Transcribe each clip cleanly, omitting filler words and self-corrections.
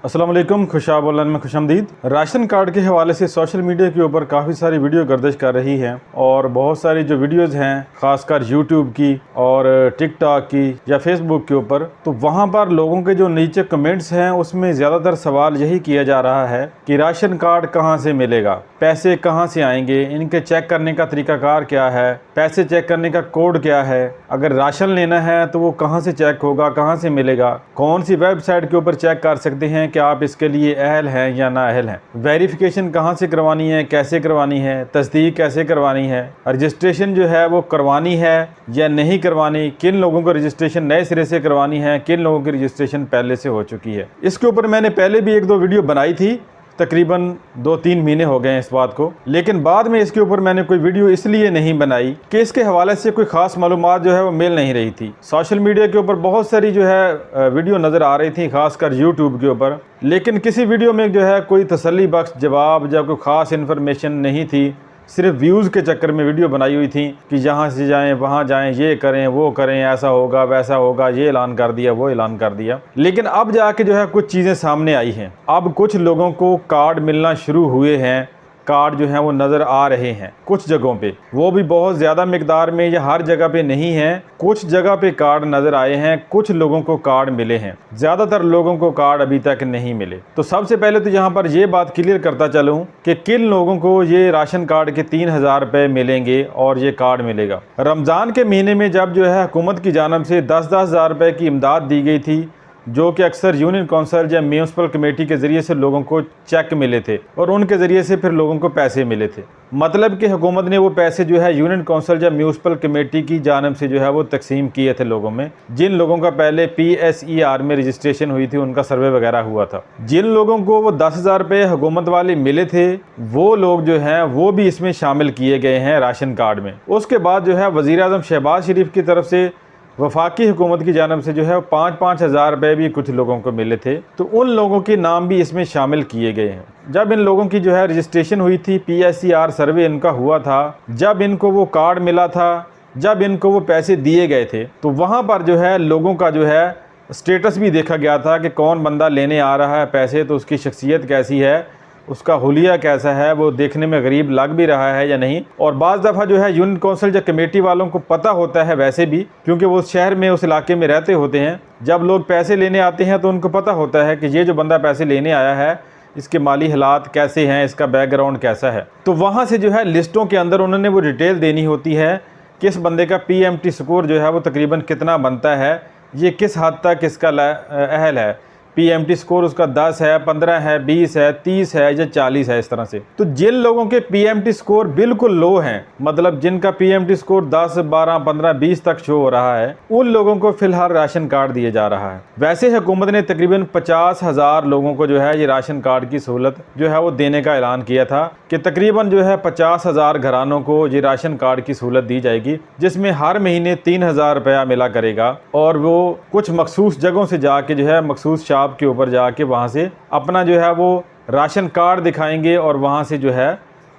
अस्सलाम वालेकुम, खुशाब ऑनलाइन में खुशामदीद। राशन कार्ड के हवाले से सोशल मीडिया के ऊपर काफ़ी सारी वीडियो गर्दिश कर रही हैं और बहुत सारी जो वीडियोज़ हैं ख़ासकर यूट्यूब की और टिकटॉक की या फेसबुक के ऊपर, तो वहाँ पर लोगों के जो नीचे कमेंट्स हैं उसमें ज़्यादातर सवाल यही किया जा रहा है कि राशन कार्ड कहाँ से मिलेगा, पैसे कहाँ से आएंगे, इनके चेक करने का तरीकाकार क्या है, पैसे चेक करने का कोड क्या है, अगर राशन लेना है तो वो कहाँ से चेक होगा, कहाँ से मिलेगा, कौन सी वेबसाइट के ऊपर चेक कर सकते हैं कि आप इसके लिए अहल हैं या ना अहल हैं, वेरिफिकेशन कहाँ से करवानी है, कैसे करवानी है, तस्दीक कैसे करवानी है, रजिस्ट्रेशन जो है वो करवानी है या नहीं करवानी, किन लोगों को रजिस्ट्रेशन नए सिरे से करवानी है, किन लोगों की रजिस्ट्रेशन पहले से हो चुकी है। इसके ऊपर मैंने पहले भी 1-2 वीडियो बनाई थी, तकरीबन 2-3 महीने हो गए हैं इस बात को, लेकिन बाद में इसके ऊपर मैंने कोई वीडियो इसलिए नहीं बनाई कि इसके हवाले से कोई ख़ास मालूमात जो है वो मिल नहीं रही थी। सोशल मीडिया के ऊपर बहुत सारी जो है वीडियो नज़र आ रही थी, ख़ासकर यूट्यूब के ऊपर, लेकिन किसी वीडियो में जो है कोई तसल्ली बख्श जवाब या कोई ख़ास इन्फॉर्मेशन नहीं थी। सिर्फ व्यूज़ के चक्कर में वीडियो बनाई हुई थी कि यहाँ से जाएं, वहाँ जाएं, ये करें, वो करें, ऐसा होगा, वैसा होगा, ये ऐलान कर दिया, वो ऐलान कर दिया। लेकिन अब जाके जो है कुछ चीज़ें सामने आई हैं। अब कुछ लोगों को कार्ड मिलना शुरू हुए हैं, कार्ड जो हैं वो नज़र आ रहे हैं कुछ जगहों पे, वो भी बहुत ज़्यादा मिकदार में या हर जगह पे नहीं हैं। कुछ जगह पे कार्ड नज़र आए हैं, कुछ लोगों को कार्ड मिले हैं, ज़्यादातर लोगों को कार्ड अभी तक नहीं मिले। तो सबसे पहले तो यहाँ पर ये बात क्लियर करता चलूँ कि किन लोगों को ये राशन कार्ड के 3000 रुपये मिलेंगे और ये कार्ड मिलेगा। रमज़ान के महीने में जब जो है हुकूमत की जानिब से 10-10 हज़ार रुपये की इमदाद दी गई थी, जो कि अक्सर यूनियन कौंसिल या म्यूनसिपल कमेटी के ज़रिए से लोगों को चेक मिले थे और उनके ज़रिए से फिर लोगों को पैसे मिले थे। मतलब कि हुकूमत ने वो पैसे जो है यूनियन कौंसिल या म्यूनसिपल कमेटी की जानिब से जो है वो तकसीम किए थे लोगों में, जिन लोगों का पहले PSER में रजिस्ट्रेशन हुई थी, उनका सर्वे वगैरह हुआ था। जिन लोगों को वो 10,000 रुपये हुकूमत वाले मिले थे, वो लोग जो हैं वो भी इसमें शामिल किए गए हैं राशन कार्ड में। उसके बाद जो है वज़ीर आज़म शहबाज शरीफ की तरफ से वफाकी हुकूमत की जानिब से जो है 5-5 हज़ार रुपये भी कुछ लोगों को मिले थे, तो उन लोगों के नाम भी इसमें शामिल किए गए हैं। जब इन लोगों की जो है रजिस्ट्रेशन हुई थी, PSER सर्वे इनका हुआ था, जब इनको वो कार्ड मिला था, जब इनको वो पैसे दिए गए थे, तो वहाँ पर जो है लोगों का जो है स्टेटस भी देखा गया था कि कौन बंदा लेने आ रहा है पैसे, तो उसकी शख्सियत कैसी है, उसका हुलिया कैसा है, वो देखने में गरीब लग भी रहा है या नहीं। और बाज़ दफ़ा जो है यूनियन कौंसिल या कमेटी वालों को पता होता है वैसे भी, क्योंकि वो उस शहर में, उस इलाके में रहते होते हैं। जब लोग पैसे लेने आते हैं तो उनको पता होता है कि ये जो बंदा पैसे लेने आया है, इसके माली हालात कैसे हैं, इसका बैकग्राउंड कैसा है। तो वहाँ से जो है लिस्टों के अंदर उन्होंने वो डिटेल देनी होती है कि इस बंदे का PMT स्कोर जो है वो तकरीबन कितना बनता है, ये किस हद तक इसका अहल है। PMT स्कोर उसका 10 है, 15 है, 20 है, 30 है या 40 है, इस तरह से। तो जिन लोगों के PMT स्कोर बिल्कुल लो हैं, मतलब जिनका PMT स्कोर 10, 12, 15, 20 तक शो हो रहा है, उन लोगों को फिलहाल राशन कार्ड दिए जा रहा है। वैसे हुकूमत ने तकरीबन 50,000 लोगों को जो है ये राशन कार्ड की सहूलत जो है वो देने का ऐलान किया था कि तकरीबन जो है 50,000 घरानों को ये राशन कार्ड की सहूलत दी जाएगी, जिसमें हर महीने 3,000 रुपया मिला करेगा और वो कुछ मखसूस जगहों से जाके जो है मखसूस के ऊपर जाके वहां से अपना जो है वो राशन कार्ड दिखाएंगे और वहां से जो है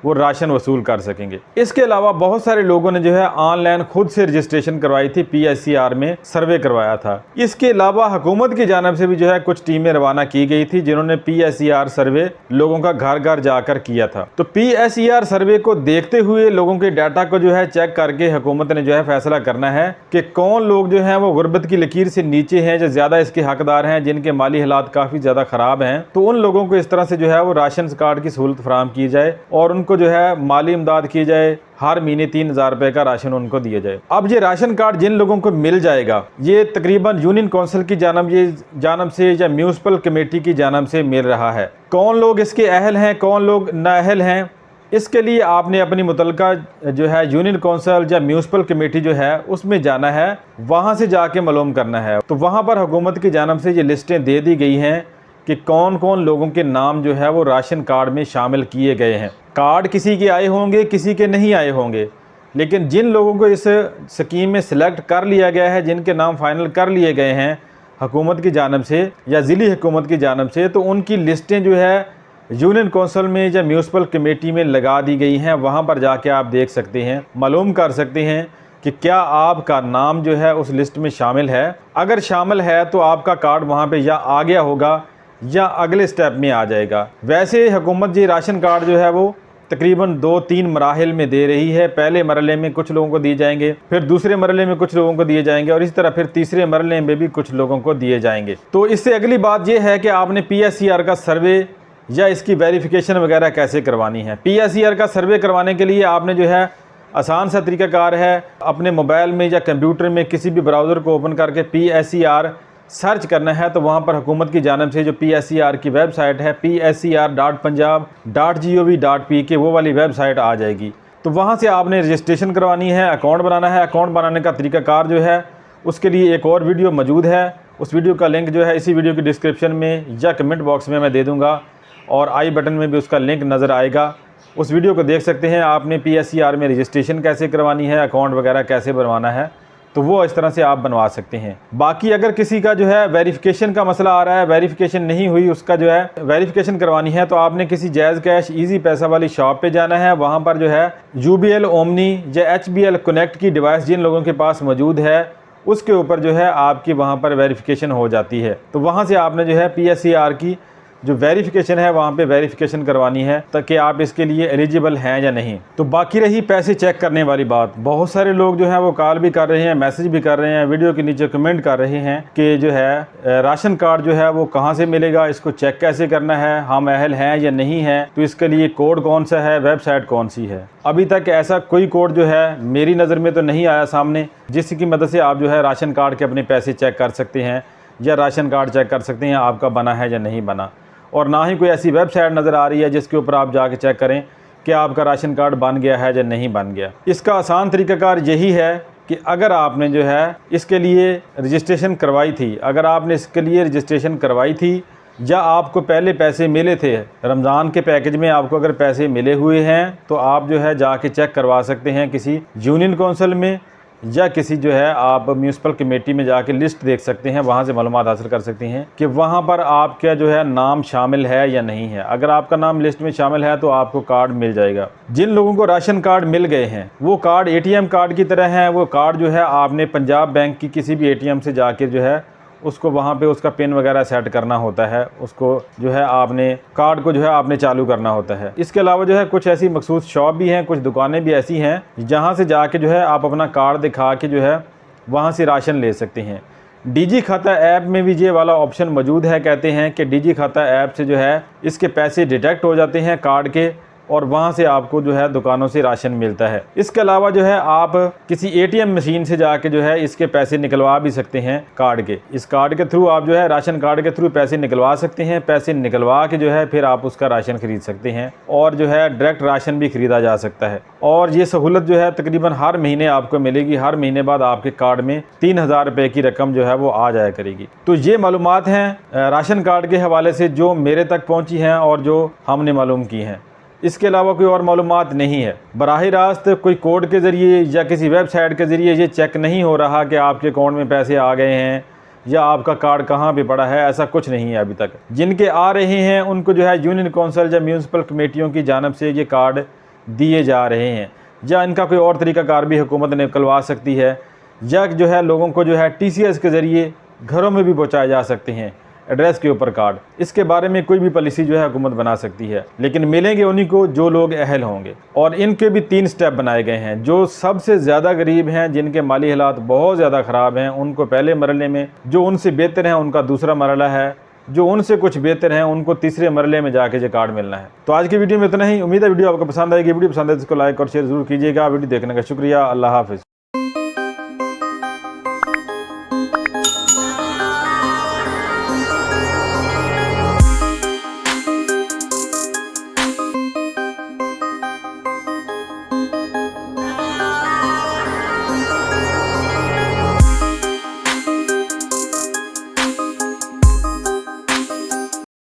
वो राशन वसूल कर सकेंगे। इसके अलावा बहुत सारे लोगों ने जो है ऑनलाइन खुद से रजिस्ट्रेशन करवाई थी, PSER में सर्वे करवाया था। इसके अलावा हुकूमत की जानिब से भी जो है कुछ टीमें रवाना की गई थी, जिन्होंने PSER सर्वे लोगों का घर घर जाकर किया था। तो PSER सर्वे को देखते हुए लोगों के डाटा को जो है चेक करके हुकूमत ने जो है फैसला करना है कि कौन लोग जो है वो गुर्बत की लकीर से नीचे हैं, जो ज्यादा इसके हकदार हैं, जिनके माली हालात काफी ज्यादा खराब हैं, तो उन लोगों को इस तरह से जो है वो राशन कार्ड की सहूलत फराहम की जाए और उनको जो है माली इमदाद की जाए। हर महीने 3,000 रुपए का राशन उनको दिया जाए। अब ये राशन कार्ड जिन लोगों को मिल जाएगा, ये तकरीबन यूनियन कौंसिल की जानिब से या म्यूनसिपल कमेटी की जानिब से मिल रहा है। कौन लोग इसके अहल हैं, कौन लोग नाअहल हैं, इसके लिए आपने अपनी मुतलका जो है यूनियन कौंसिल या म्यूनसिपल कमेटी जो है उसमें जाना है, वहाँ से जाके मालूम करना है। तो वहाँ पर हुकूमत की जानिब से ये लिस्टें दे दी गई हैं कि कौन कौन लोगों के नाम जो है वो राशन कार्ड में शामिल किए गए हैं। कार्ड किसी के आए होंगे, किसी के नहीं आए होंगे, लेकिन जिन लोगों को इस स्कीम में सिलेक्ट कर लिया गया है, जिनके नाम फाइनल कर लिए गए हैं हुकूमत की जानिब से या ज़िली हुकूमत की जानिब से, तो उनकी लिस्टें जो है यूनियन कौंसिल में या म्यूनसिपल कमेटी में लगा दी गई हैं। वहाँ पर जाके आप देख सकते हैं, मालूम कर सकते हैं कि क्या आपका नाम जो है उस लिस्ट में शामिल है। अगर शामिल है तो आपका कार्ड वहाँ पे या आ गया होगा या अगले स्टेप में आ जाएगा। वैसे हुकूमत ये राशन कार्ड जो है वो तकरीबन 2-3 मराहिल में दे रही है। पहले मरहले में कुछ लोगों को दिए जाएंगे, फिर दूसरे मरहले में कुछ लोगों को दिए जाएंगे और इसी तरह फिर तीसरे मरहले में भी कुछ लोगों को दिए जाएंगे। तो इससे अगली बात यह है कि आपने PSER का सर्वे या इसकी वेरिफिकेशन वगैरह कैसे करवानी है। PSER का सर्वे करवाने के लिए आपने जो है आसान सा तरीकाकार है, अपने मोबाइल में या कंप्यूटर में किसी भी ब्राउज़र को ओपन करके PSER सर्च करना है। तो वहाँ पर हुकूमत की जानिब से जो PSER की वेबसाइट है PSER.punjab.gov.pk वो वाली वेबसाइट आ जाएगी। तो वहाँ से आपने रजिस्ट्रेशन करवानी है, अकाउंट बनाना है। अकाउंट बनाने का तरीकाकार जो है उसके लिए एक और वीडियो मौजूद है। उस वीडियो का लिंक जो है इसी वीडियो की डिस्क्रिप्शन में या कमेंट बॉक्स में मैं दे दूँगा और आई बटन में भी उसका लिंक नज़र आएगा। उस वीडियो को देख सकते हैं। आपने PSER में रजिस्ट्रेशन कैसे करवानी है, अकाउंट वगैरह कैसे बनवाना है, तो वो इस तरह से आप बनवा सकते हैं। बाकी अगर किसी का जो है वेरिफिकेशन का मसला आ रहा है, वेरिफिकेशन नहीं हुई, उसका जो है वेरिफिकेशन करवानी है, तो आपने किसी जायज़ कैश ईजी पैसा वाली शॉप पे जाना है। वहाँ पर जो है UBL ओमनी या HBL कनेक्ट की डिवाइस जिन लोगों के पास मौजूद है उसके ऊपर जो है आपकी वहाँ पर वेरिफिकेशन हो जाती है। तो वहाँ से आपने जो है PSER की जो वेरिफिकेशन है वहाँ पे वेरिफिकेशन करवानी है ताकि आप इसके लिए एलिजिबल हैं या नहीं। तो बाकी रही पैसे चेक करने वाली बात, बहुत सारे लोग जो हैं वो कॉल भी कर रहे हैं, मैसेज भी कर रहे हैं, वीडियो के नीचे कमेंट कर रहे हैं कि जो है राशन कार्ड जो है वो कहाँ से मिलेगा, इसको चेक कैसे करना है, हम अहल हैं या नहीं हैं, तो इसके लिए कोड कौन सा है, वेबसाइट कौन सी है। अभी तक ऐसा कोई कोड जो है मेरी नज़र में तो नहीं आया सामने जिसकी मदद से आप जो है राशन कार्ड के अपने पैसे चेक कर सकते हैं या राशन कार्ड चेक कर सकते हैं आपका बना है या नहीं बना। और ना ही कोई ऐसी वेबसाइट नज़र आ रही है जिसके ऊपर आप जाके चेक करें कि आपका राशन कार्ड बन गया है या नहीं बन गया। इसका आसान तरीकाकार यही है कि अगर आपने जो है इसके लिए रजिस्ट्रेशन करवाई थी, अगर आपने इसके लिए रजिस्ट्रेशन करवाई थी या आपको पहले पैसे मिले थे, रमज़ान के पैकेज में आपको अगर पैसे मिले हुए हैं तो आप जो है जाके चेक करवा सकते हैं किसी यूनियन काउंसिल में या किसी जो है आप म्यूनसिपल कमेटी में जाके लिस्ट देख सकते हैं, वहाँ से मालूमात हासिल कर सकते हैं कि वहाँ पर आपका जो है नाम शामिल है या नहीं है। अगर आपका नाम लिस्ट में शामिल है तो आपको कार्ड मिल जाएगा। जिन लोगों को राशन कार्ड मिल गए हैं वो कार्ड ATM कार्ड की तरह है। वो कार्ड जो है आपने पंजाब बैंक की किसी भी ATM से जाकर जो है उसको वहाँ पे उसका पिन वगैरह सेट करना होता है, उसको जो है आपने कार्ड को जो है आपने चालू करना होता है। इसके अलावा जो है कुछ ऐसी मखसूस शॉप भी हैं, कुछ दुकानें भी ऐसी हैं जहाँ से जाके जो है आप अपना कार्ड दिखा के जो है वहाँ से राशन ले सकते हैं। डिजी खाता ऐप में भी ये वाला ऑप्शन मौजूद है। कहते हैं कि डिजी खाता ऐप से जो है इसके पैसे डिटेक्ट हो जाते हैं कार्ड के और वहाँ से आपको जो है दुकानों से राशन मिलता है। इसके अलावा जो है आप किसी ATM मशीन से जाके जो है इसके पैसे निकलवा भी सकते हैं कार्ड के। इस कार्ड के थ्रू आप जो है राशन कार्ड के थ्रू पैसे निकलवा सकते हैं। पैसे निकलवा के जो है फिर आप उसका राशन खरीद सकते हैं और जो है डायरेक्ट राशन भी खरीदा जा सकता है। और ये सहूलत जो है तकरीबन हर महीने आपको मिलेगी। हर महीने बाद आपके कार्ड में 3000 रुपये की रकम जो है वो आ जाया करेगी। तो ये मालूमात हैं राशन कार्ड के हवाले से जो मेरे तक पहुँची हैं और जो हमने मालूम की हैं। इसके अलावा कोई और मालूमात नहीं है। बराह रास्त कोई कोड के ज़रिए या किसी वेबसाइट के ज़रिए ये चेक नहीं हो रहा कि आपके अकाउंट में पैसे आ गए हैं या आपका कार्ड कहाँ पे पड़ा है, ऐसा कुछ नहीं है अभी तक। जिनके आ रहे हैं उनको जो है यूनियन काउंसिल या म्यूनसिपल कमेटियों की जानिब से ये कार्ड दिए जा रहे हैं या इनका कोई और तरीक़ाकार भी हुकूमत निकलवा सकती है या जो है लोगों को जो है TCS के ज़रिए घरों में भी पहुँचाए जा सकते हैं एड्रेस के ऊपर कार्ड। इसके बारे में कोई भी पॉलिसी जो है हुकूमत बना सकती है, लेकिन मिलेंगे उन्हीं को जो लोग अहल होंगे। और इनके भी 3 स्टेप बनाए गए हैं। जो सबसे ज़्यादा गरीब हैं, जिनके माली हालात बहुत ज़्यादा ख़राब हैं, उनको पहले मरहले में, जो उनसे बेहतर हैं उनका दूसरा मरहला है, जो उनसे कुछ बेहतर हैं उनको तीसरे मरहले में जाके जो कार्ड मिलना है। तो आज की वीडियो में इतना ही। उम्मीद है वीडियो आपको पसंद आएगी। वीडियो पसंद है तो इसको लाइक और शेयर ज़रूर कीजिएगा। वीडियो देखने का शुक्रिया। अल्लाह हाफ़िज़।